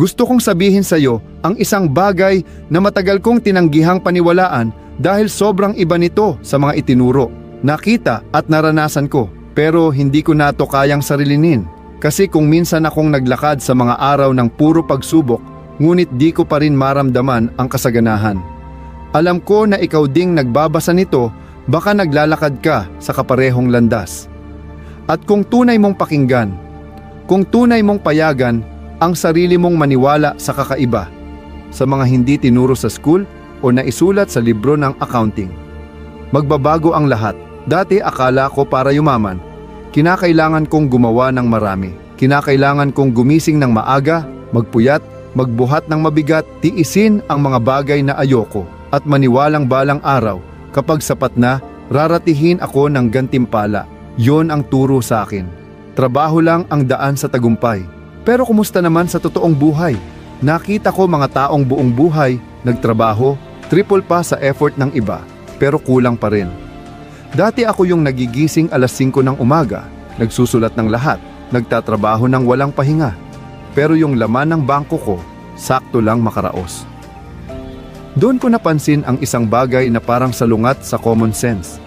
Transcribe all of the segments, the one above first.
Gusto kong sabihin sa iyo ang isang bagay na matagal kong tinanggihang paniwalaan dahil sobrang iba nito sa mga itinuro, nakita at naranasan ko. Pero hindi ko na ito kayang sarilinin. Kasi kung minsan akong naglakad sa mga araw ng puro pagsubok, ngunit di ko pa rin maramdaman ang kasaganahan. Alam ko na ikaw ding nagbabasa nito, baka naglalakad ka sa kaparehong landas. At kung tunay mong pakinggan, kung tunay mong payagan ang sarili mong maniwala sa kakaiba, sa mga hindi tinuro sa school o naisulat sa libro ng accounting, magbabago ang lahat. Dati akala ko para yumaman, kinakailangan kong gumawa ng marami. Kinakailangan kong gumising ng maaga, magpuyat, magbuhat ng mabigat, tiisin ang mga bagay na ayoko, at maniwalang balang araw, kapag sapat na, raratihin ako ng gantimpala. Yon ang turo sa akin. Trabaho lang ang daan sa tagumpay. Pero kumusta naman sa totoong buhay? Nakita ko mga taong buong buhay, nagtrabaho, triple pa sa effort ng iba, pero kulang pa rin. Dati ako yung nagigising alas 5 ng umaga, nagsusulat ng lahat, nagtatrabaho ng walang pahinga. Pero yung laman ng bangko ko, sakto lang makaraos. Doon ko napansin ang isang bagay na parang salungat sa common sense.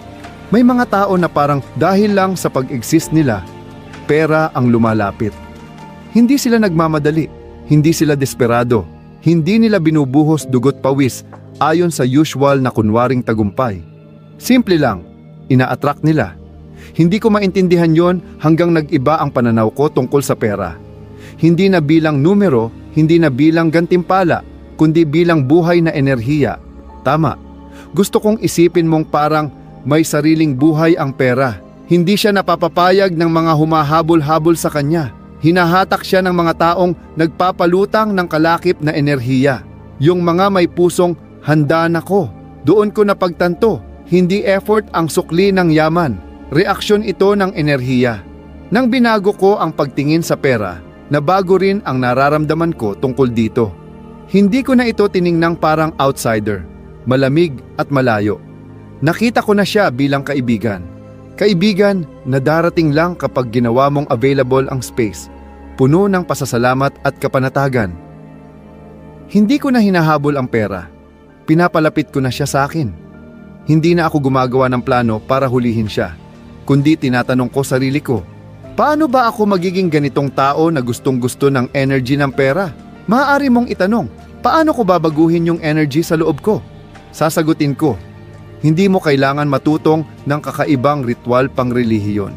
May mga tao na parang dahil lang sa pag-exist nila, pera ang lumalapit. Hindi sila nagmamadali, hindi sila desperado, hindi nila binubuhos dugot pawis ayon sa usual na kunwaring tagumpay. Simple lang, ina-attract nila. Hindi ko maintindihan yon hanggang nag-iba ang pananaw ko tungkol sa pera. Hindi na bilang numero, hindi na bilang gantimpala, kundi bilang buhay na enerhiya. Tama. Gusto kong isipin mong parang may sariling buhay ang pera. Hindi siya napapapayag ng mga humahabol-habol sa kanya. Hinahatak siya ng mga taong nagpapalutang ng kalakip na enerhiya. Yung mga may pusong handa na ko. Doon ko napagtanto, hindi effort ang sukli ng yaman. Reaksyon ito ng enerhiya. Nang binago ko ang pagtingin sa pera, nabago rin ang nararamdaman ko tungkol dito. Hindi ko na ito tiningnang parang outsider, malamig at malayo. Nakita ko na siya bilang kaibigan. Kaibigan na darating lang kapag ginawa mong available ang space, puno ng pasasalamat at kapanatagan. Hindi ko na hinahabol ang pera. Pinapalapit ko na siya sa akin. Hindi na ako gumagawa ng plano para hulihin siya, kundi tinatanong ko sarili ko, paano ba ako magiging ganitong tao na gustong-gusto ng energy ng pera? Maaari mong itanong, paano ko babaguhin yung energy sa loob ko? Sasagutin ko, hindi mo kailangan matutong ng kakaibang ritual pangrelihiyon.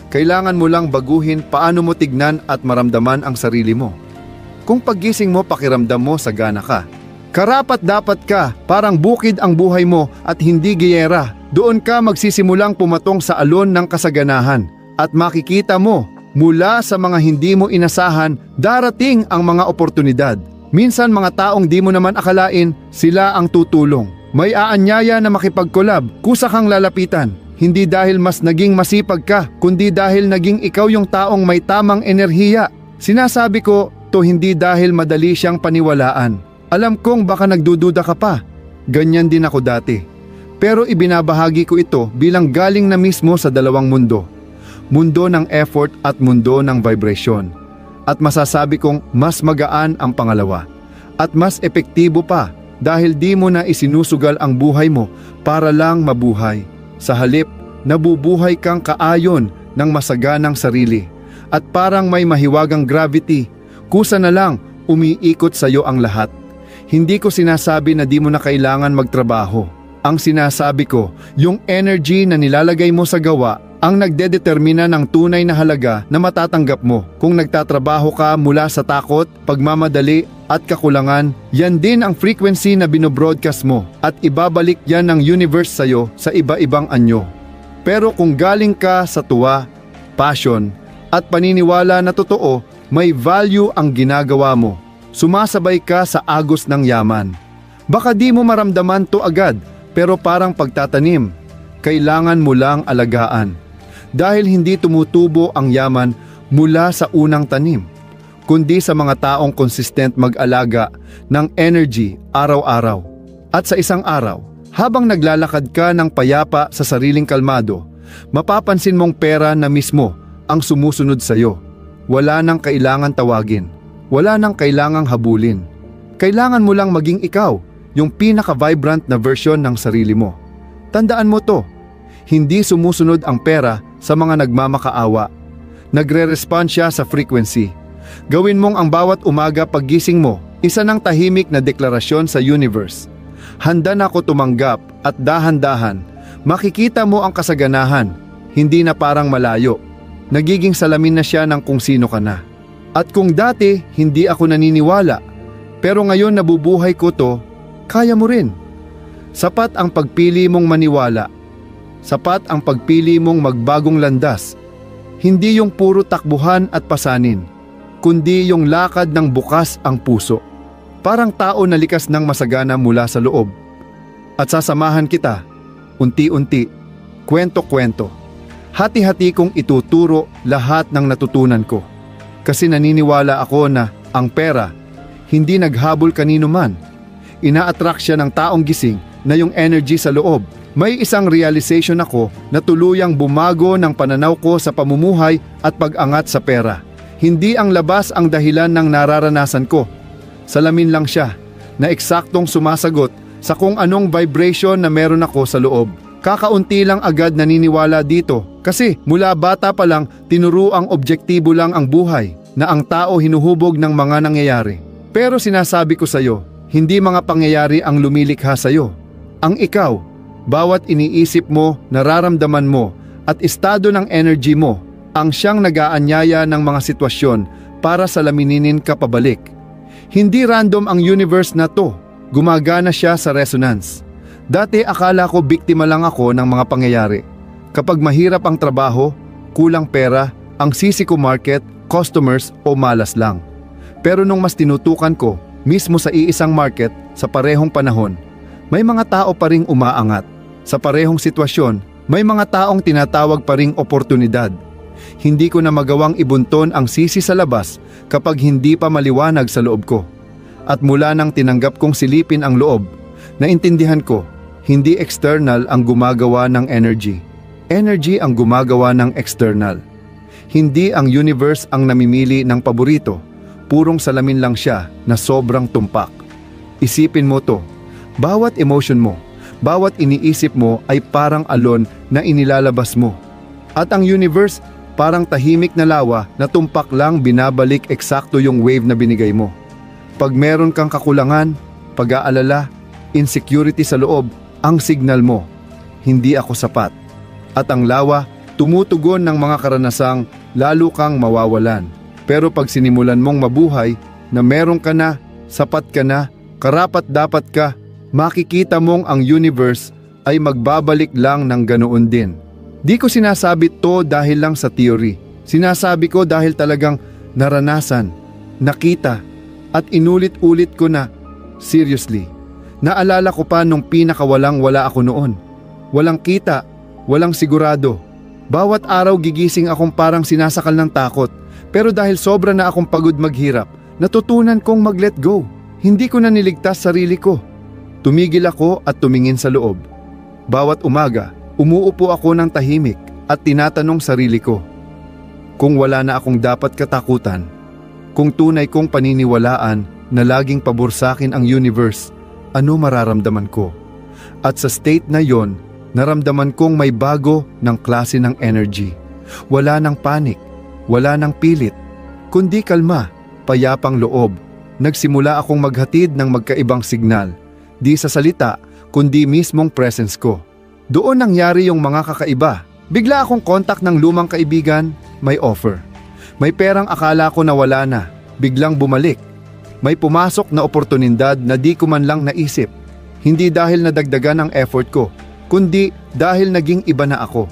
Kailangan mo lang baguhin paano mo tignan at maramdaman ang sarili mo. Kung paggising mo pakiramdam mo sagana ka, karapat dapat ka, parang bukid ang buhay mo at hindi giyera, doon ka magsisimulang pumatong sa alon ng kasaganahan at makikita mo mula sa mga hindi mo inasahan darating ang mga oportunidad. Minsan mga taong di mo naman akalain, sila ang tutulong. May aanyaya na makipag-collab, kusa kang lalapitan. Hindi dahil mas naging masipag ka, kundi dahil naging ikaw yung taong may tamang enerhiya. Sinasabi ko, to hindi dahil madali siyang paniwalaan. Alam kong baka nagdududa ka pa. Ganyan din ako dati. Pero ibinabahagi ko ito bilang galing na mismo sa dalawang mundo. Mundo ng effort at mundo ng vibration. At masasabi kong mas magaan ang pangalawa. At mas epektibo pa dahil di mo na isinusugal ang buhay mo para lang mabuhay. Sa halip, nabubuhay kang kaayon ng masaganang sarili. At parang may mahiwagang gravity, kusa na lang umiikot sa iyo ang lahat. Hindi ko sinasabi na di mo na kailangan magtrabaho. Ang sinasabi ko, yung energy na nilalagay mo sa gawa ang nagdedetermina ng tunay na halaga na matatanggap mo. Kung nagtatrabaho ka mula sa takot, pagmamadali at kakulangan, yan din ang frequency na binobroadcast mo at ibabalik yan ng universe sa'yo sa iba-ibang anyo. Pero kung galing ka sa tuwa, passion at paniniwala na totoo, may value ang ginagawa mo. Sumasabay ka sa agos ng yaman. Baka di mo maramdaman to agad, pero parang pagtatanim, kailangan mo lang alagaan. Dahil hindi tumutubo ang yaman mula sa unang tanim, kundi sa mga taong consistent mag-alaga ng energy araw-araw. At sa isang araw, habang naglalakad ka ng payapa sa sariling kalmado, mapapansin mong pera na mismo ang sumusunod sa iyo. Wala nang kailangan tawagin. Wala nang kailangang habulin. Kailangan mo lang maging ikaw, yung pinaka-vibrant na version ng sarili mo. Tandaan mo to, hindi sumusunod ang pera sa mga nagmamakaawa. Nagre-respond siya sa frequency. Gawin mong ang bawat umaga paggising mo, isa ng tahimik na deklarasyon sa universe. Handa na ako tumanggap at dahan-dahan, makikita mo ang kasaganahan, hindi na parang malayo. Nagiging salamin na siya ng kung sino ka na. At kung dati hindi ako naniniwala, pero ngayon nabubuhay ko to, kaya mo rin. Sapat ang pagpili mong maniwala. Sapat ang pagpili mong magbagong landas. Hindi yung puro takbuhan at pasanin, kundi yung lakad ng bukas ang puso. Parang tao na likas ng masagana mula sa loob. At sasamahan kita, unti-unti, kwento-kwento. Hati-hati kong ituturo lahat ng natutunan ko. Kasi naniniwala ako na ang pera, hindi naghabol kanino man. Ina-attract siya ng taong gising na yung energy sa loob. May isang realization ako na tuluyang bumago ng pananaw ko sa pamumuhay at pag-angat sa pera. Hindi ang labas ang dahilan ng nararanasan ko. Salamin lang siya na eksaktong sumasagot sa kung anong vibration na meron ako sa loob. Kakaunti lang agad naniniwala dito kasi mula bata pa lang tinuruang objektibo lang ang buhay na ang tao hinuhubog ng mga nangyayari. Pero sinasabi ko sa'yo, hindi mga pangyayari ang lumilikha sa'yo. Ang ikaw. Bawat iniisip mo, nararamdaman mo, at estado ng energy mo, ang siyang nag-aanyaya ng mga sitwasyon para salamininin ka pabalik. Hindi random ang universe na to, gumagana siya sa resonance. Dati akala ko biktima lang ako ng mga pangyayari. Kapag mahirap ang trabaho, kulang pera, ang sisi ko market, customers o malas lang. Pero nung mas tinutukan ko, mismo sa iisang market, sa parehong panahon, may mga tao pa ring umaangat. Sa parehong sitwasyon, may mga taong tinatawag pa ring oportunidad. Hindi ko na magawang ibunton ang sisi sa labas kapag hindi pa maliwanag sa loob ko. At mula nang tinanggap kong silipin ang loob, naintindihan ko, hindi external ang gumagawa ng energy. Energy ang gumagawa ng external. Hindi ang universe ang namimili ng paborito, purong salamin lang siya na sobrang tumpak. Isipin mo to, bawat emotion mo, bawat iniisip mo ay parang alon na inilalabas mo. At ang universe, parang tahimik na lawa na tumpak lang binabalik eksakto yung wave na binigay mo. Pag meron kang kakulangan, pag-aalala, insecurity sa loob, ang signal mo, hindi ako sapat. At ang lawa, tumutugon ng mga karanasang lalo kang mawawalan. Pero pag sinimulan mong mabuhay na meron ka na, sapat ka na, karapat-dapat ka, makikita mong ang universe ay magbabalik lang ng ganoon din. Di ko sinasabi to dahil lang sa theory. Sinasabi ko dahil talagang naranasan, nakita, at inulit-ulit ko na, seriously. Naalala ko pa nung pinakawalang-wala ako noon. Walang kita, walang sigurado. Bawat araw gigising akong parang sinasakal ng takot. Pero dahil sobra na akong pagod maghirap, natutunan kong mag-let go. Hindi ko na niligtas sarili ko. Tumigil ako at tumingin sa loob. Bawat umaga, umuupo ako ng tahimik at tinatanong sarili ko, kung wala na akong dapat katakutan, kung tunay kong paniniwalaan na laging pabor sa akin ang universe, ano mararamdaman ko? At sa state na yon, naramdaman kong may bago ng klase ng energy. Wala ng panic, wala ng pilit, kundi kalma, payapang loob. Nagsimula akong maghatid ng magkaibang signal. Di sa salita, kundi mismong presence ko. Doon nangyari yung mga kakaiba. Bigla akong kontak ng lumang kaibigan, may offer. May perang akala ko na wala na, biglang bumalik. May pumasok na oportunidad na di ko man lang naisip. Hindi dahil nadagdagan ang effort ko, kundi dahil naging iba na ako.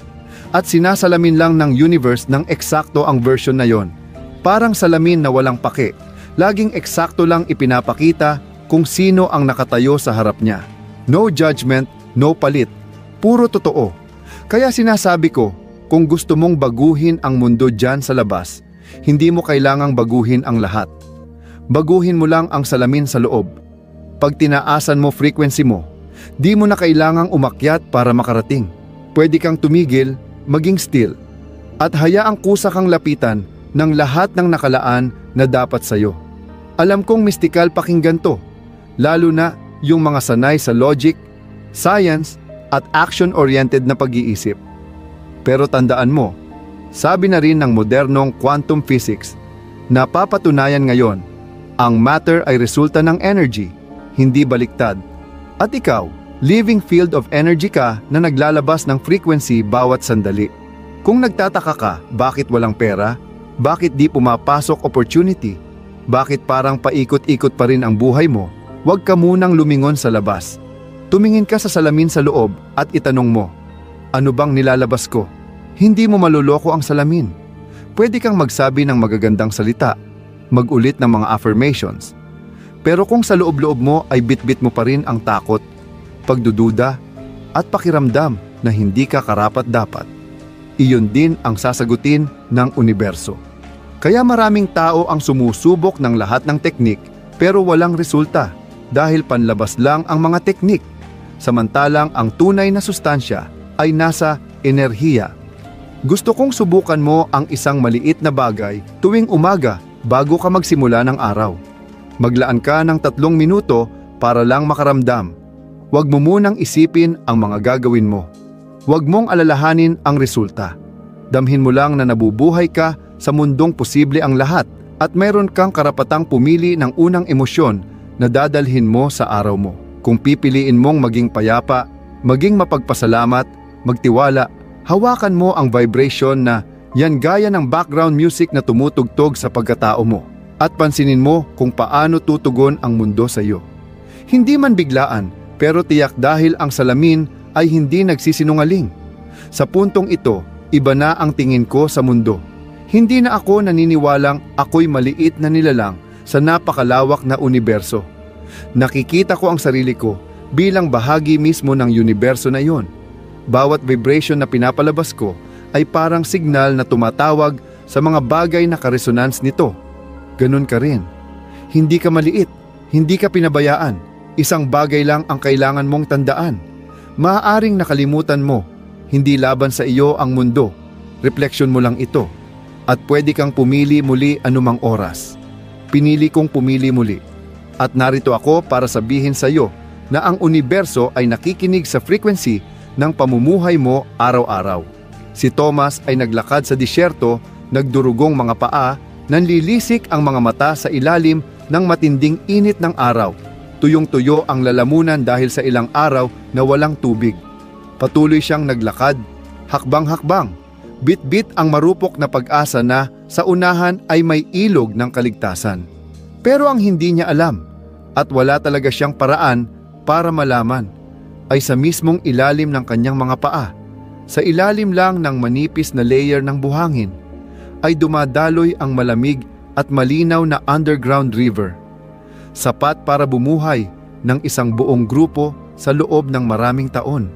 At sinasalamin lang ng universe ng eksakto ang version na yon. Parang salamin na walang pake. Laging eksakto lang ipinapakita kung sino ang nakatayo sa harap niya. No judgment, no palit. Puro totoo. Kaya sinasabi ko, kung gusto mong baguhin ang mundo dyan sa labas, hindi mo kailangang baguhin ang lahat. Baguhin mo lang ang salamin sa loob. Pag tinaasan mo frequency mo, di mo na kailangang umakyat para makarating. Pwede kang tumigil, maging still, at hayaang kusa kang lapitan ng lahat ng nakalaan na dapat sa'yo. Alam kong mistikal pakinggan to, lalo na yung mga sanay sa logic, science, at action-oriented na pag-iisip. Pero tandaan mo, sabi na rin ng modernong quantum physics, napapatunayan ngayon, ang matter ay resulta ng energy, hindi baliktad. At ikaw, living field of energy ka na naglalabas ng frequency bawat sandali. Kung nagtataka ka, bakit walang pera? Bakit di pumapasok opportunity? Bakit parang paikot-ikot pa rin ang buhay mo? Huwag ka munang lumingon sa labas. Tumingin ka sa salamin sa loob at itanong mo, ano bang nilalabas ko? Hindi mo maluloko ang salamin. Pwede kang magsabi ng magagandang salita, magulit ng mga affirmations. Pero kung sa loob-loob mo ay bitbit mo pa rin ang takot, pagdududa, at pakiramdam na hindi ka karapat-dapat, iyon din ang sasagutin ng universo. Kaya maraming tao ang sumusubok ng lahat ng teknik pero walang resulta dahil panlabas lang ang mga teknik. Samantalang ang tunay na sustansya ay nasa enerhiya. Gusto kong subukan mo ang isang maliit na bagay tuwing umaga bago ka magsimula ng araw. Maglaan ka ng 3 minuto para lang makaramdam. Huwag mo munang isipin ang mga gagawin mo. Huwag mong alalahanin ang resulta. Damhin mo lang na nabubuhay ka sa mundong posible ang lahat at mayroon kang karapatang pumili ng unang emosyon na dadalhin mo sa araw mo. Kung pipiliin mong maging payapa, maging mapagpasalamat, magtiwala, hawakan mo ang vibration na yan gaya ng background music na tumutugtog sa pagkatao mo at pansinin mo kung paano tutugon ang mundo sa iyo. Hindi man biglaan, pero tiyak dahil ang salamin ay hindi nagsisinungaling. Sa puntong ito, iba na ang tingin ko sa mundo. Hindi na ako naniniwalang ako'y maliit na nilalang sa napakalawak na universo. Nakikita ko ang sarili ko bilang bahagi mismo ng universo na iyon. Bawat vibration na pinapalabas ko ay parang signal na tumatawag sa mga bagay na karesonance nito. Ganun ka rin. Hindi ka maliit, hindi ka pinabayaan. Isang bagay lang ang kailangan mong tandaan. Maaaring nakalimutan mo, hindi laban sa iyo ang mundo. Refleksyon mo lang ito. At pwede kang pumili muli anumang oras. Pinili kong pumili muli. At narito ako para sabihin sa iyo na ang universo ay nakikinig sa frequency ng pamumuhay mo araw-araw. Si Thomas ay naglakad sa disyerto, nagdurugong mga paa, nanlilisik ang mga mata sa ilalim ng matinding init ng araw. Tuyong-tuyo ang lalamunan dahil sa ilang araw na walang tubig. Patuloy siyang naglakad, hakbang-hakbang. Bit-bit ang marupok na pag-asa na sa unahan ay may ilog ng kaligtasan. Pero ang hindi niya alam, at wala talaga siyang paraan para malaman, ay sa mismong ilalim ng kanyang mga paa, sa ilalim lang ng manipis na layer ng buhangin, ay dumadaloy ang malamig at malinaw na underground river. Sapat para bumuhay ng isang buong grupo sa loob ng maraming taon.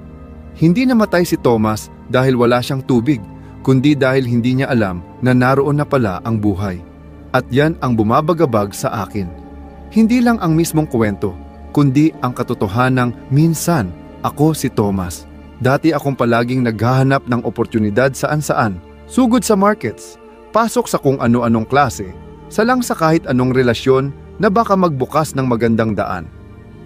Hindi namatay si Thomas dahil wala siyang tubig, kundi dahil hindi niya alam na naroon na pala ang buhay. At yan ang bumabagabag sa akin. Hindi lang ang mismong kwento, kundi ang katotohanang minsan ako si Thomas. Dati akong palaging naghahanap ng oportunidad saan-saan, sugod sa markets, pasok sa kung ano-anong klase, salang sa kahit anong relasyon na baka magbukas ng magandang daan.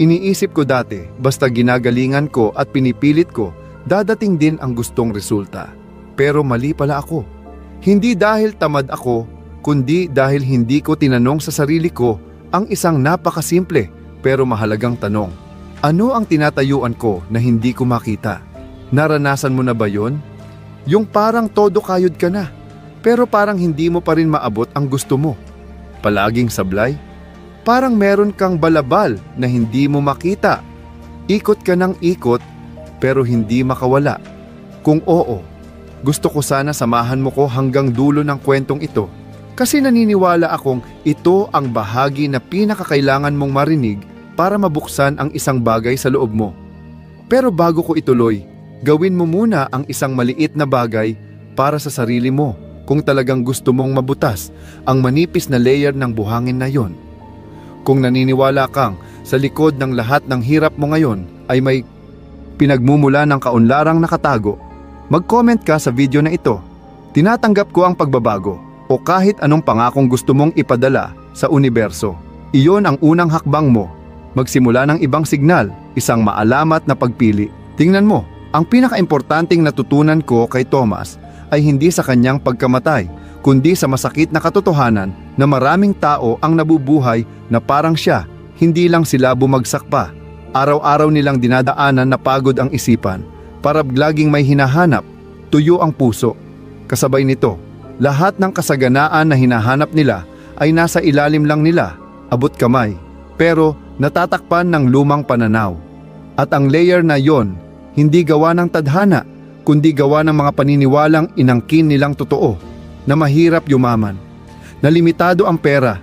Iniisip ko dati, basta ginagalingan ko at pinipilit ko, dadating din ang gustong resulta. Pero mali pala ako. Hindi dahil tamad ako, kundi dahil hindi ko tinanong sa sarili ko ang isang napakasimple pero mahalagang tanong. Ano ang tinatayuan ko na hindi ko makita? Naranasan mo na ba yon? Yung parang todo kayod ka na, pero parang hindi mo pa rin maabot ang gusto mo. Palaging sablay? Parang meron kang balabal na hindi mo makita. Ikot ka ng ikot, pero hindi makawala. Kung oo, gusto ko sana samahan mo ko hanggang dulo ng kwentong ito kasi naniniwala akong ito ang bahagi na pinakakailangan mong marinig para mabuksan ang isang bagay sa loob mo. Pero bago ko ituloy, gawin mo muna ang isang maliit na bagay para sa sarili mo kung talagang gusto mong mabutas ang manipis na layer ng buhangin na yon. Kung naniniwala kang sa likod ng lahat ng hirap mo ngayon ay may pinagmumula ng kaunlarang nakatago, mag-comment ka sa video na ito. Tinatanggap ko ang pagbabago o kahit anong pangakong gusto mong ipadala sa universo. Iyon ang unang hakbang mo. Magsimula ng ibang signal, isang maalamat na pagpili. Tingnan mo, ang pinakaimportanteng natutunan ko kay Thomas ay hindi sa kanyang pagkamatay, kundi sa masakit na katotohanan na maraming tao ang nabubuhay na parang siya, hindi lang sila bumagsak pa. Araw-araw nilang dinadaanan na pagod ang isipan, parang laging may hinahanap, tuyo ang puso. Kasabay nito, lahat ng kasaganaan na hinahanap nila ay nasa ilalim lang nila, abot kamay, pero natatakpan ng lumang pananaw. At ang layer na yon, hindi gawa ng tadhana, kundi gawa ng mga paniniwalang inangkin nilang totoo, na mahirap yumaman, na limitado ang pera,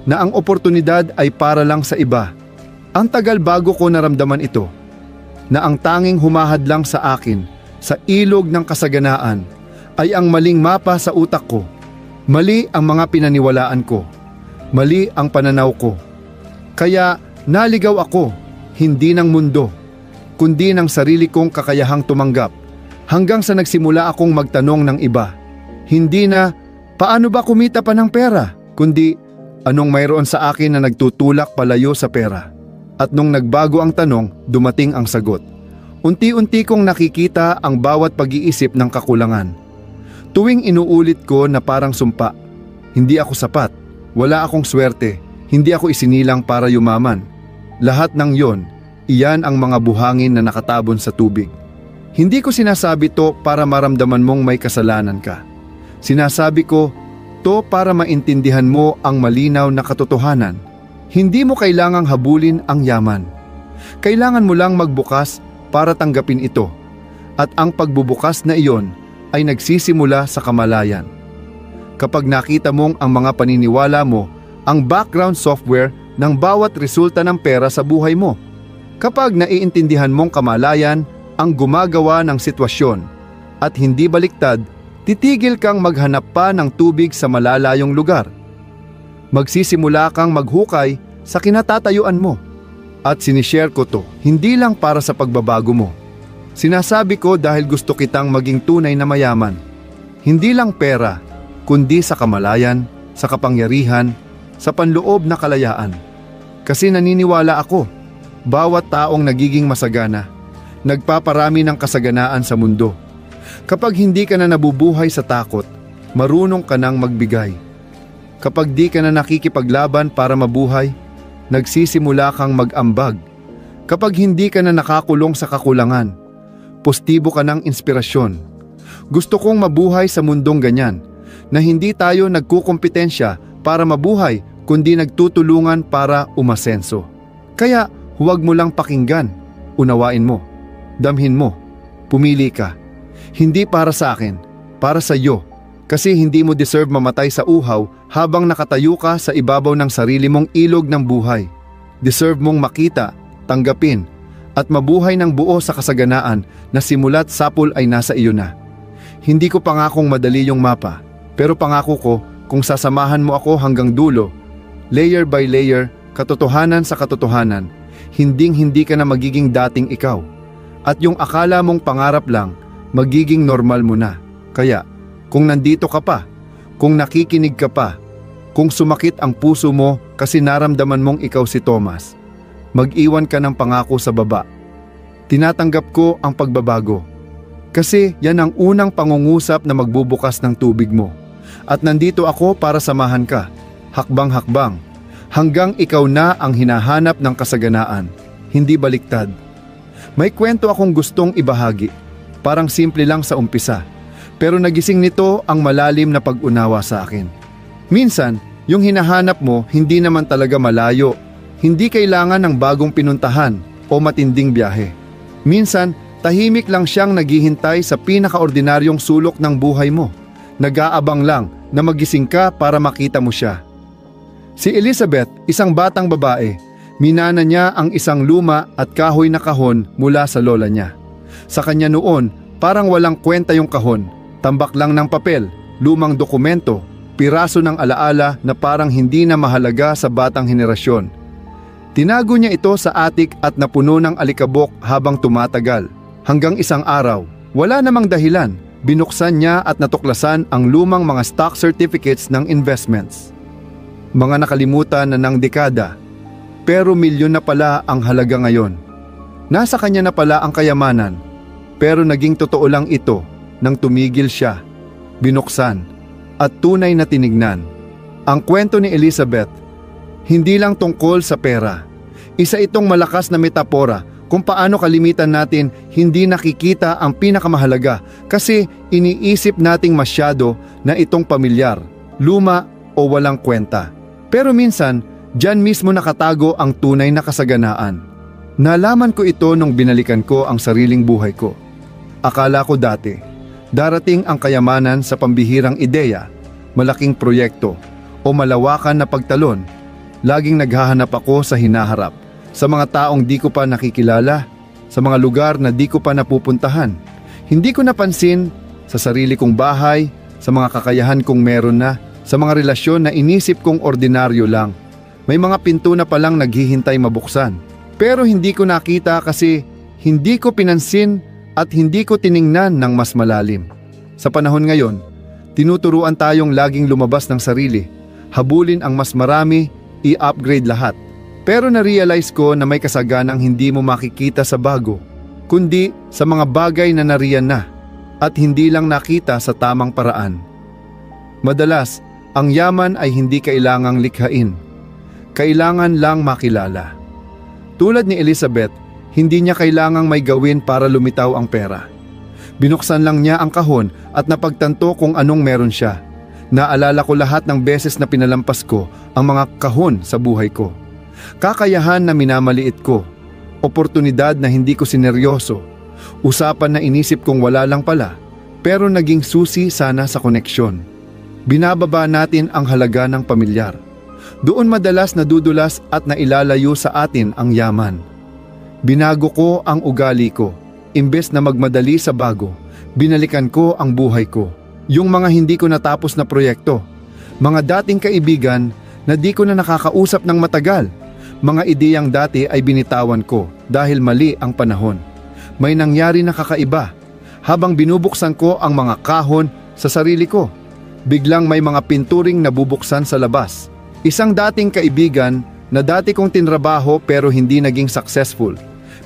na ang oportunidad ay para lang sa iba. Ang tagal bago ko naramdaman ito, na ang tanging humahadlang sa akin, sa ilog ng kasaganaan, ay ang maling mapa sa utak ko. Mali ang mga pinaniwalaan ko, mali ang pananaw ko. Kaya naligaw ako, hindi ng mundo, kundi ng sarili kong kakayahang tumanggap, hanggang sa nagsimula akong magtanong ng iba. Hindi na, paano ba kumita pa ng pera? Kundi, anong mayroon sa akin na nagtutulak palayo sa pera? At nung nagbago ang tanong, dumating ang sagot. Unti-unti kong nakikita ang bawat pag-iisip ng kakulangan. Tuwing inuulit ko na parang sumpa, hindi ako sapat, wala akong swerte, hindi ako isinilang para yumaman. Lahat ng yon, iyan ang mga buhangin na nakatabon sa tubig. Hindi ko sinasabi to para maramdaman mong may kasalanan ka. Sinasabi ko to para maintindihan mo ang malinaw na katotohanan. Hindi mo kailangang habulin ang yaman. Kailangan mo lang magbukas para tanggapin ito. At ang pagbubukas na iyon ay nagsisimula sa kamalayan. Kapag nakita mong ang mga paniniwala mo, ang background software ng bawat resulta ng pera sa buhay mo. Kapag naiintindihan mong kamalayan ang gumagawa ng sitwasyon at hindi baliktad, titigil kang maghanap pa ng tubig sa malalayong lugar. Magsisimula kang maghukay sa kinatatayuan mo. At sinishare ko to, hindi lang para sa pagbabago mo. Sinasabi ko dahil gusto kitang maging tunay na mayaman. Hindi lang pera, kundi sa kamalayan, sa kapangyarihan, sa panloob na kalayaan. Kasi naniniwala ako, bawat taong nagiging masagana, nagpaparami ng kasaganaan sa mundo. Kapag hindi ka na nabubuhay sa takot, marunong ka nang magbigay. Kapag di ka na nakikipaglaban para mabuhay, nagsisimula kang mag-ambag. Kapag hindi ka na nakakulong sa kakulangan, postibo ka ng inspirasyon. Gusto kong mabuhay sa mundong ganyan, na hindi tayo nagkukumpetensya para mabuhay, kundi nagtutulungan para umasenso. Kaya huwag mo lang pakinggan, unawain mo, damhin mo, pumili ka. Hindi para sa akin, para sa iyo. Kasi hindi mo deserve mamatay sa uhaw habang nakatayo ka sa ibabaw ng sarili mong ilog ng buhay. Deserve mong makita, tanggapin, at mabuhay ng buo sa kasaganaan na simula't sapul ay nasa iyo na. Hindi ko pangakong madali yung mapa, pero pangako ko kung sasamahan mo ako hanggang dulo, layer by layer, katotohanan sa katotohanan, hinding-hindi ka na magiging dating ikaw. At yung akala mong pangarap lang, magiging normal mo na. Kaya, kung nandito ka pa, kung nakikinig ka pa, kung sumakit ang puso mo kasi naramdaman mong ikaw si Thomas, mag-iwan ka ng pangako sa baba. Tinatanggap ko ang pagbabago. Kasi yan ang unang pangungusap na magbubukas ng tubig mo. At nandito ako para samahan ka, hakbang-hakbang, hanggang ikaw na ang hinahanap ng kasaganaan, hindi baliktad. May kwento akong gustong ibahagi, parang simple lang sa umpisa. Pero nagising nito ang malalim na pag-unawa sa akin. Minsan, yung hinahanap mo hindi naman talaga malayo. Hindi kailangan ng bagong pinuntahan o matinding biyahe. Minsan, tahimik lang siyang naghihintay sa pinakaordinaryong sulok ng buhay mo. Nag-aabang lang na magising ka para makita mo siya. Si Elizabeth, isang batang babae, minana niya ang isang luma at kahoy na kahon mula sa lola niya. Sa kanya noon, parang walang kwenta yung kahon. Tambak lang ng papel, lumang dokumento, piraso ng alaala na parang hindi na mahalaga sa batang henerasyon. Tinago niya ito sa attic at napuno ng alikabok habang tumatagal. Hanggang isang araw, wala namang dahilan, binuksan niya at natuklasan ang lumang mga stock certificates ng investments. mga nakalimutan na ng dekada, pero milyon na pala ang halaga ngayon. Nasa kanya na pala ang kayamanan, pero naging totoo lang ito nang tumigil siya, binuksan, at tunay na tinignan. Ang kwento ni Elizabeth, hindi lang tungkol sa pera. Isa itong malakas na metapora kung paano kalimitan natin hindi nakikita ang pinakamahalaga kasi iniisip nating masyado na itong pamilyar, luma o walang kwenta. Pero minsan, diyan mismo nakatago ang tunay na kasaganaan. Nalaman ko ito nung binalikan ko ang sariling buhay ko. Akala ko dati, darating ang kayamanan sa pambihirang ideya, malaking proyekto, o malawakan na pagtalon. Laging naghahanap ako sa hinaharap, sa mga taong di ko pa nakikilala, sa mga lugar na di ko pa napupuntahan. Hindi ko napansin sa sarili kong bahay, sa mga kakayahan kong meron na, sa mga relasyon na inisip kong ordinaryo lang. May mga pinto na palang naghihintay mabuksan. Pero hindi ko nakita kasi hindi ko pinansin at hindi ko tiningnan ng mas malalim. Sa panahon ngayon, tinuturuan tayong laging lumabas ng sarili, habulin ang mas marami, i-upgrade lahat. Pero na-realize ko na may kasaganang hindi mo makikita sa bago, kundi sa mga bagay na nariyan na at hindi lang nakita sa tamang paraan. Madalas, ang yaman ay hindi kailangang likhain. Kailangan lang makilala. Tulad ni Elizabeth, hindi niya kailangang may gawin para lumitaw ang pera. Binuksan lang niya ang kahon at napagtanto kung anong meron siya. Naalala ko lahat ng beses na pinalampas ko ang mga kahon sa buhay ko. Kakayahan na minamaliit ko. Oportunidad na hindi ko sineryoso. Usapan na inisip kong wala lang pala, pero naging susi sana sa koneksyon. Binababa natin ang halaga ng pamilyar. Doon madalas nadudulas at nailalayo sa atin ang yaman. Binago ko ang ugali ko. Imbes na magmadali sa bago, binalikan ko ang buhay ko. Yung mga hindi ko natapos na proyekto. Mga dating kaibigan na di ko na nakakausap ng matagal. Mga ideyang dati ay binitawan ko dahil mali ang panahon. May nangyari na kakaiba. Habang binubuksan ko ang mga kahon sa sarili ko, biglang may mga pinturing nabubuksan sa labas. Isang dating kaibigan na dati kong tinrabaho pero hindi naging successful,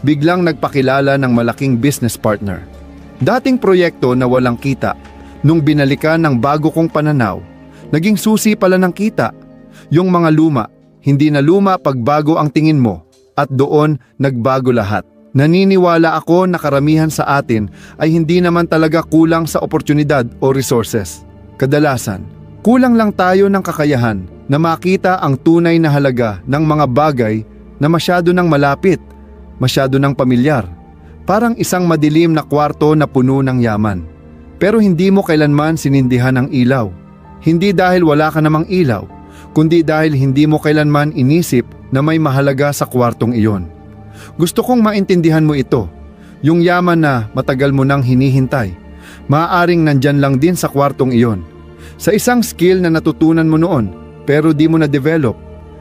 biglang nagpakilala ng malaking business partner. Dating proyekto na walang kita, nung binalikan ng bago kong pananaw, naging susi pala ng kita. Yung mga luma, hindi na luma pag bago ang tingin mo, at doon nagbago lahat. Naniniwala ako na karamihan sa atin ay hindi naman talaga kulang sa oportunidad o resources. Kadalasan, kulang lang tayo ng kakayahan na makita ang tunay na halaga ng mga bagay na masyado nang malapit, masyado nang pamilyar. Parang isang madilim na kwarto na puno ng yaman. Pero hindi mo kailanman sinindihan ang ilaw. Hindi dahil wala ka namang ilaw, kundi dahil hindi mo kailanman inisip na may mahalaga sa kwartong iyon. Gusto kong maintindihan mo ito. Yung yaman na matagal mo nang hinihintay, maaaring nandyan lang din sa kwartong iyon. Sa isang skill na natutunan mo noon, pero di mo na-develop.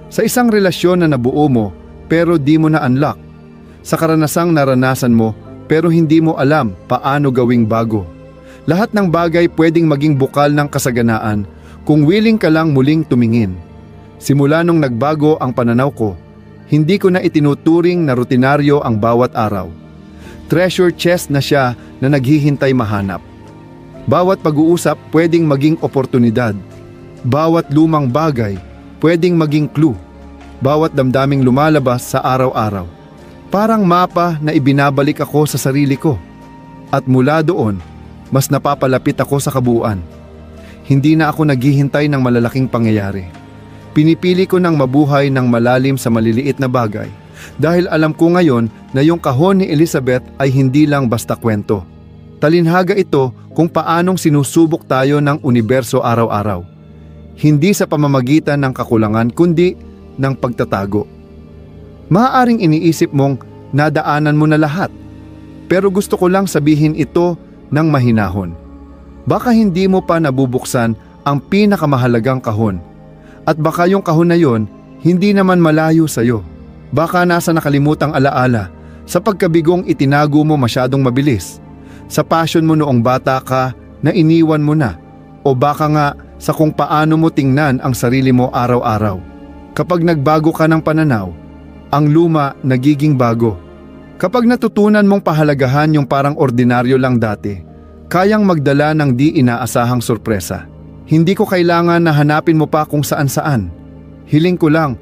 Sa isang relasyon na nabuo mo, pero di mo na-unlock. Sa karanasang naranasan mo, pero hindi mo alam paano gawing bago. Lahat ng bagay pwedeng maging bukal ng kasaganaan kung willing ka lang muling tumingin. Simula nung nagbago ang pananaw ko, hindi ko na itinuturing na rutinaryo ang bawat araw. Treasure chest na siya na naghihintay mahanap. Bawat pag-uusap pwedeng maging oportunidad. Bawat lumang bagay pwedeng maging clue. Bawat damdaming lumalabas sa araw-araw. Parang mapa na ibinabalik ako sa sarili ko. At mula doon, mas napapalapit ako sa kabuuan. Hindi na ako naghihintay ng malalaking pangyayari. Pinipili ko ng mabuhay ng malalim sa maliliit na bagay dahil alam ko ngayon na yung kahon ni Elizabeth ay hindi lang basta kwento. Talinhaga ito kung paanong sinusubok tayo ng universo araw-araw. Hindi sa pamamagitan ng kakulangan kundi ng pagtatago. Maaaring iniisip mong nadaanan mo na lahat, pero gusto ko lang sabihin ito ng mahinahon. Baka hindi mo pa nabubuksan ang pinakamahalagang kahon. At baka yung kahon na yon hindi naman malayo sa'yo. Baka nasa nakalimutang alaala, sa pagkabigong itinago mo masyadong mabilis, sa passion mo noong bata ka na iniwan mo na, o baka nga sa kung paano mo tingnan ang sarili mo araw-araw. Kapag nagbago ka ng pananaw, ang luma nagiging bago. Kapag natutunan mong pahalagahan yung parang ordinaryo lang dati, kayang magdala ng di inaasahang sorpresa. Hindi ko kailangan na hanapin mo pa kung saan-saan. Hiling ko lang,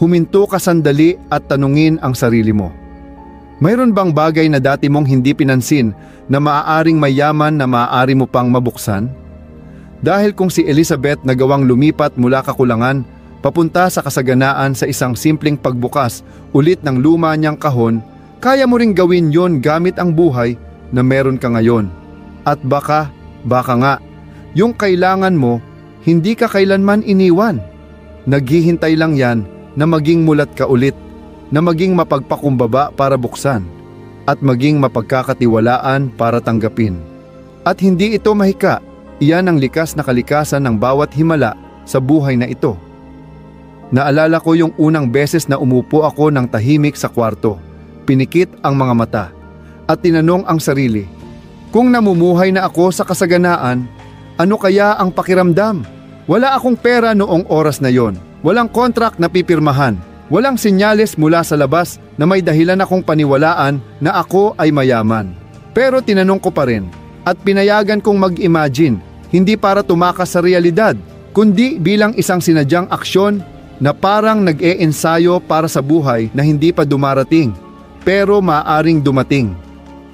huminto ka sandali at tanungin ang sarili mo. Mayroon bang bagay na dati mong hindi pinansin na maaaring mayaman na maaari mo pang mabuksan? Dahil kung si Elizabeth nagawang lumipat mula kakulangan, papunta sa kasaganaan sa isang simpleng pagbukas ulit ng luma niyang kahon, kaya mo ring gawin yon gamit ang buhay na meron ka ngayon. At baka nga, yung kailangan mo, hindi ka kailanman iniwan. Naghihintay lang yan na maging mulat ka ulit, na maging mapagpakumbaba para buksan, at maging mapagkakatiwalaan para tanggapin. At hindi ito mahika, iyan ang likas na kalikasan ng bawat himala sa buhay na ito. Naalala ko yung unang beses na umupo ako ng tahimik sa kwarto, pinikit ang mga mata, at tinanong ang sarili, kung namumuhay na ako sa kasaganaan, ano kaya ang pakiramdam? Wala akong pera noong oras na yon, walang kontrak na pipirmahan, walang senyales mula sa labas na may dahilan akong paniwalaan na ako ay mayaman. Pero tinanong ko pa rin at pinayagan kong mag-imagine, hindi para tumakas sa realidad, kundi bilang isang sinadyang aksyon na parang nag-e-ensayo para sa buhay na hindi pa dumarating, pero maaaring dumating.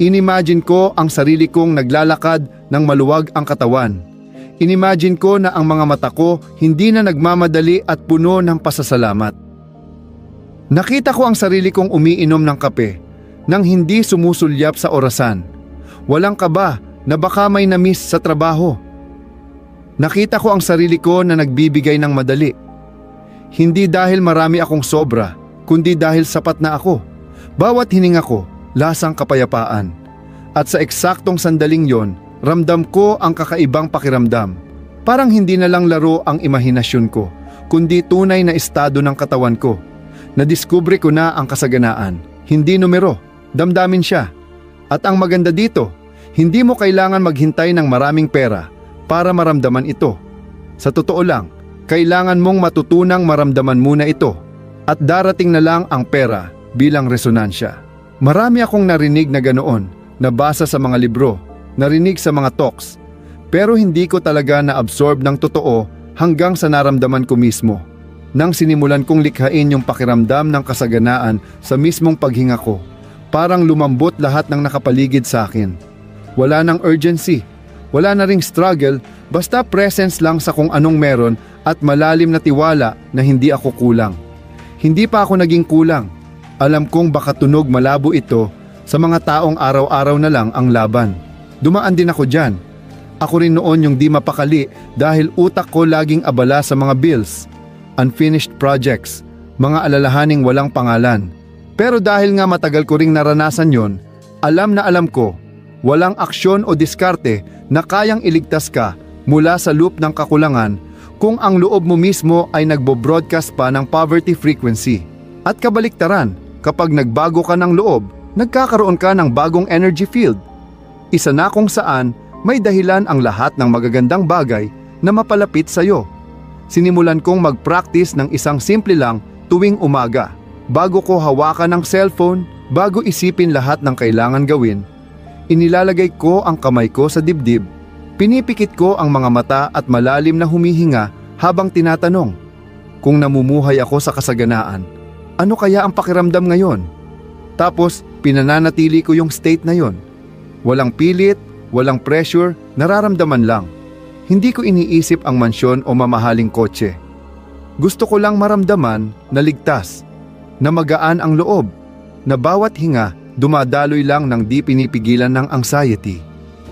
Inimagine ko ang sarili kong naglalakad ng maluwag ang katawan. Inimagine ko na ang mga mata ko hindi na nagmamadali at puno ng pasasalamat. Nakita ko ang sarili kong umiinom ng kape nang hindi sumusulyap sa orasan. Walang kaba na baka may na-miss sa trabaho. Nakita ko ang sarili ko na nagbibigay ng madali. Hindi dahil marami akong sobra, kundi dahil sapat na ako. Bawat hininga ko, lasang kapayapaan. At sa eksaktong sandaling yon, ramdam ko ang kakaibang pakiramdam. Parang hindi na lang laro ang imahinasyon ko, kundi tunay na estado ng katawan ko. Nadiskubre ko na ang kasaganaan, hindi numero, damdamin siya. At ang maganda dito, hindi mo kailangan maghintay ng maraming pera para maramdaman ito. Sa totoo lang, kailangan mong matutunang maramdaman muna ito at darating na lang ang pera bilang resonansya. Marami akong narinig na ganoon, nabasa sa mga libro, narinig sa mga talks, pero hindi ko talaga na-absorb ng totoo hanggang sa naramdaman ko mismo. Nang sinimulan kong likhain yung pakiramdam ng kasaganaan sa mismong paghinga ko, parang lumambot lahat ng nakapaligid sa akin. Wala nang urgency, wala na ring struggle, basta presence lang sa kung anong meron at malalim na tiwala na hindi ako kulang. Hindi pa ako naging kulang. Alam kong baka tunog malabo ito sa mga taong araw-araw na lang ang laban. Dumaan din ako dyan. Ako rin noon yung di mapakali dahil utak ko laging abala sa mga bills, unfinished projects, mga alalahaning walang pangalan. Pero dahil nga matagal ko ring naranasan yon, alam na alam ko, walang aksyon o diskarte na kayang iligtas ka mula sa loop ng kakulangan kung ang loob mo mismo ay nagbo-broadcast pa ng poverty frequency. At kabaliktaran, kapag nagbago ka ng loob, nagkakaroon ka ng bagong energy field. Isa na kung saan may dahilan ang lahat ng magagandang bagay na mapalapit sa iyo. Sinimulan kong mag-practice ng isang simple lang tuwing umaga. Bago ko hawakan ng cellphone, bago isipin lahat ng kailangan gawin, inilalagay ko ang kamay ko sa dibdib, pinipikit ko ang mga mata at malalim na humihinga habang tinatanong, kung namumuhay ako sa kasaganaan, ano kaya ang pakiramdam ngayon? Tapos pinananatili ko yung state na yon. Walang pilit, walang pressure, nararamdaman lang. Hindi ko iniisip ang mansyon o mamahaling kotse. Gusto ko lang maramdaman na ligtas, na magaan ang loob, na bawat hinga dumadaloy lang ng di pinipigilan ng anxiety.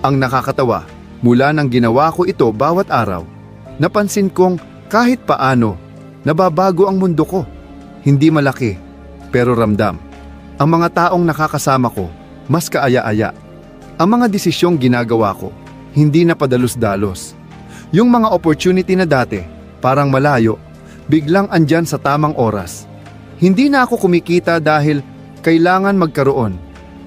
Ang nakakatawa, mula nang ginawa ko ito bawat araw, napansin kong kahit paano, nababago ang mundo ko. Hindi malaki, pero ramdam. Ang mga taong nakakasama ko, mas kaaya-aya. Ang mga desisyong ginagawa ko, hindi na padalos-dalos. Yung mga opportunity na dati, parang malayo, biglang andyan sa tamang oras. Hindi na ako kumikita dahil kailangan magkaroon,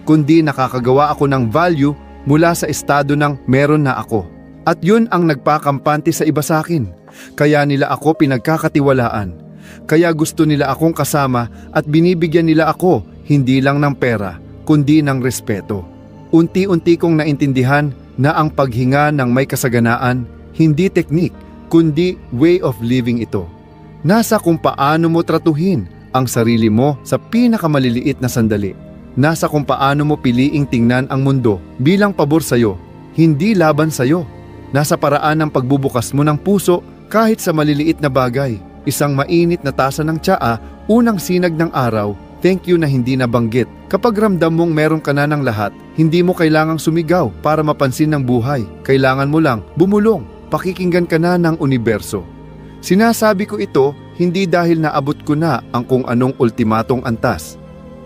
kundi nakakagawa ako ng value mula sa estado ng meron na ako. At yun ang nagpakampante sa iba sa akin. Kaya nila ako pinagkakatiwalaan. Kaya gusto nila akong kasama at binibigyan nila ako hindi lang ng pera, kundi ng respeto. Unti-unti kong naintindihan na ang paghinga ng may kasaganaan, hindi teknik, kundi way of living ito. Nasa kung paano mo tratuhin ang sarili mo sa pinakamaliliit na sandali. Nasa kung paano mo piliing tingnan ang mundo bilang pabor sa'yo, hindi laban sa'yo. Nasa paraan ng pagbubukas mo ng puso kahit sa maliliit na bagay. Isang mainit na tasa ng tsaa, unang sinag ng araw, thank you na hindi nabanggit. Kapag ramdam mong meron ka na ng lahat, hindi mo kailangang sumigaw para mapansin ng buhay. Kailangan mo lang bumulong, pakikinggan ka na ng universo. Sinasabi ko ito hindi dahil naabot ko na ang kung anong ultimatong antas.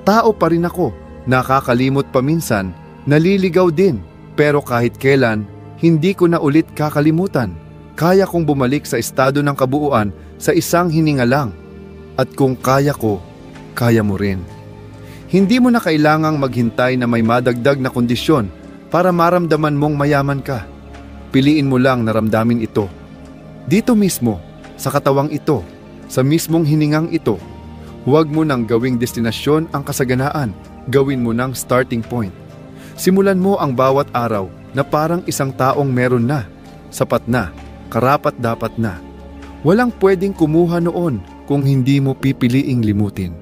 Tao pa rin ako, nakakalimot paminsan, naliligaw din, pero kahit kailan, hindi ko na ulit kakalimutan. Kaya kong bumalik sa estado ng kabuuan sa isang hininga lang. At kung kaya ko, kaya mo rin. Hindi mo na kailangang maghintay na may madagdag na kondisyon para maramdaman mong mayaman ka. Piliin mo lang na ramdamin ito. Dito mismo, sa katawang ito, sa mismong hiningang ito, huwag mo nang gawing destinasyon ang kasaganaan, gawin mo ng starting point. Simulan mo ang bawat araw na parang isang taong meron na, sapat na, karapat-dapat na. Walang pwedeng kumuha noon kung hindi mo pipiliing limutin.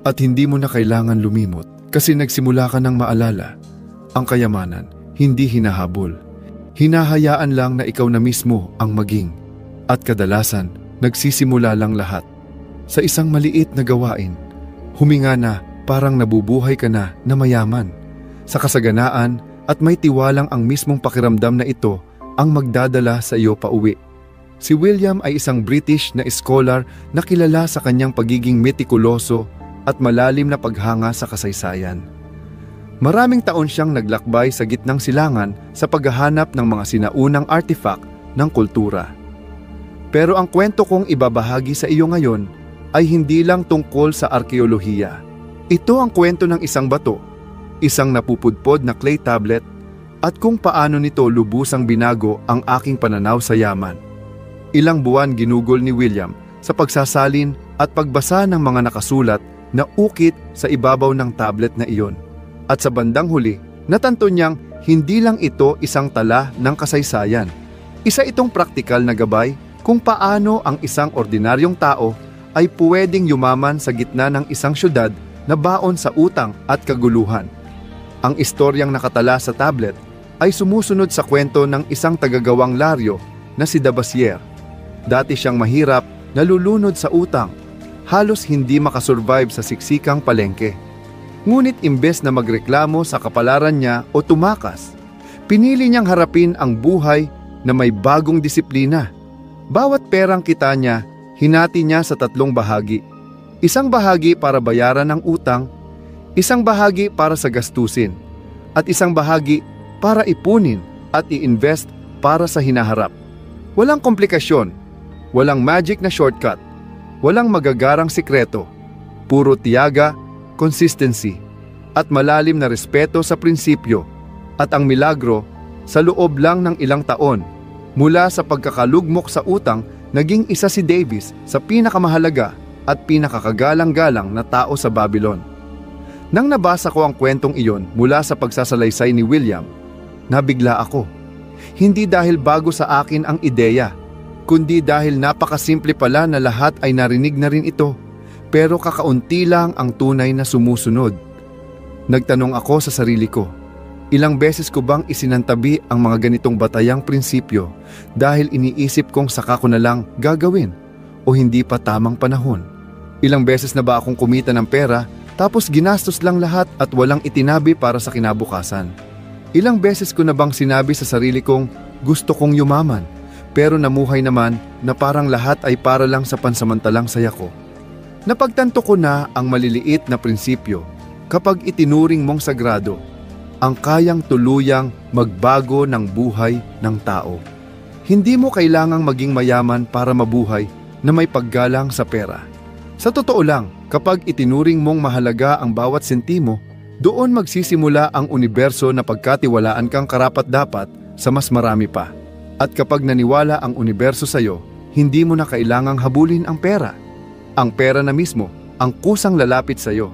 At hindi mo na kailangan lumimot kasi nagsimula ka ng maalala. Ang kayamanan, hindi hinahabol. Hinahayaan lang na ikaw na mismo ang maging. At kadalasan, nagsisimula lang lahat. Sa isang maliit na gawain, huminga na parang nabubuhay ka na mayaman. Sa kasaganaan at may tiwalang ang mismong pakiramdam na ito ang magdadala sa iyo pauwi. Si William ay isang British na scholar na kilala sa kanyang pagiging metikuloso at malalim na paghanga sa kasaysayan. Maraming taon siyang naglakbay sa gitnang silangan sa paghahanap ng mga sinaunang artifact ng kultura. Pero ang kwento kong ibabahagi sa iyo ngayon ay hindi lang tungkol sa arkeolohiya. Ito ang kwento ng isang bato, isang napupudpod na clay tablet, at kung paano nito lubusang binago ang aking pananaw sa yaman. Ilang buwan ginugol ni William sa pagsasalin at pagbasa ng mga nakasulat na ukit sa ibabaw ng tablet na iyon. At sa bandang huli, natanto niyang hindi lang ito isang tala ng kasaysayan. Isa itong praktikal na gabay kung paano ang isang ordinaryong tao ay pwedeng yumaman sa gitna ng isang syudad na baon sa utang at kaguluhan. Ang istoryang nakatala sa tablet ay sumusunod sa kwento ng isang tagagawang laryo na si Dabasier. Dati siyang mahirap, nalulunod sa utang, halos hindi makasurvive sa siksikang palengke. Ngunit imbes na magreklamo sa kapalaran niya o tumakas, pinili niyang harapin ang buhay na may bagong disiplina. Bawat perang kita niya, hinati niya sa 3 bahagi. Isang bahagi para bayaran ang utang, isang bahagi para sa gastusin, at isang bahagi para ipunin at i-invest para sa hinaharap. Walang komplikasyon, walang magic na shortcut, walang magagarang sikreto, puro tiyaga, consistency, at malalim na respeto sa prinsipyo. At ang milagro, sa loob lang ng ilang taon, mula sa pagkakalugmok sa utang, naging isa si Davis sa pinakamahalaga at pinakakagalang-galang na tao sa Babylon. Nang nabasa ko ang kwentong iyon mula sa pagsasalaysay ni William, nabigla ako. Hindi dahil bago sa akin ang ideya, kundi dahil napakasimple pala na lahat ay narinig na rin ito, pero kakaunti lang ang tunay na sumusunod. Nagtanong ako sa sarili ko, ilang beses ko bang isinantabi ang mga ganitong batayang prinsipyo dahil iniisip kong saka ko na lang gagawin o hindi pa tamang panahon? Ilang beses na ba akong kumita ng pera tapos ginastos lang lahat at walang itinabi para sa kinabukasan? Ilang beses ko na bang sinabi sa sarili kong gusto kong yumaman pero namuhay naman na parang lahat ay para lang sa pansamantalang saya ko? Napagtanto ko na ang maliliit na prinsipyo kapag itinuring mong sagrado ang kayang tuluyang magbago ng buhay ng tao. Hindi mo kailangang maging mayaman para mabuhay na may paggalang sa pera. Sa totoo lang, kapag itinuring mong mahalaga ang bawat sentimo, doon magsisimula ang universo na pagkatiwalaan kang karapat-dapat sa mas marami pa. At kapag naniwala ang universo sa'yo, hindi mo na kailangang habulin ang pera. Ang pera na mismo ang kusang lalapit sa'yo.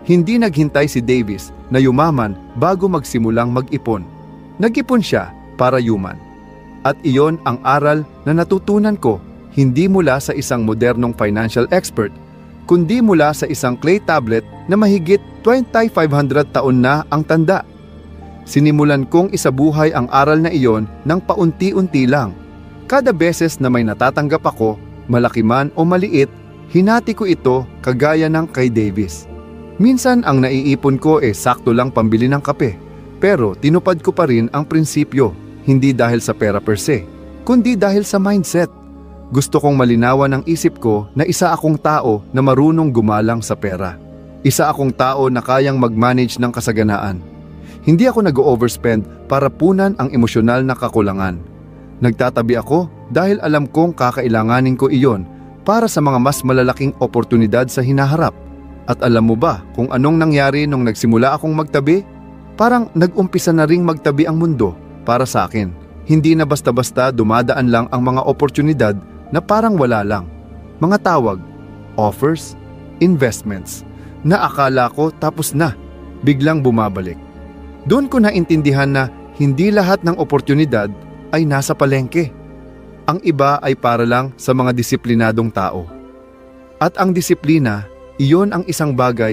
Hindi naghintay si Davis na yumaman bago magsimulang mag-ipon. Nag-ipon siya para yuman. At iyon ang aral na natutunan ko, hindi mula sa isang modernong financial expert, kundi mula sa isang clay tablet na mahigit 2,500 taon na ang tanda. Sinimulan kong isabuhay ang aral na iyon ng paunti-unti lang. Kada beses na may natatanggap ako, malaki man o maliit, hinati ko ito kagaya ng kay Davis. Minsan ang naiipon ko sakto lang pambili ng kape, pero tinupad ko pa rin ang prinsipyo, hindi dahil sa pera per se, kundi dahil sa mindset. Gusto kong malinawan ang isip ko na isa akong tao na marunong gumalang sa pera. Isa akong tao na kayang mag-manage ng kasaganaan. Hindi ako nag-overspend para punan ang emosyonal na kakulangan. Nagtatabi ako dahil alam kong kakailanganin ko iyon para sa mga mas malalaking oportunidad sa hinaharap. At alam mo ba kung anong nangyari nung nagsimula akong magtabi? Parang nag-umpisa na ring magtabi ang mundo para sa akin. Hindi na basta-basta dumadaan lang ang mga oportunidad na parang wala lang. Mga tawag, offers, investments, na akala ko tapos na, biglang bumabalik. Doon ko naintindihan na hindi lahat ng oportunidad ay nasa palengke. Ang iba ay para lang sa mga disiplinadong tao. At ang disiplina, iyon ang isang bagay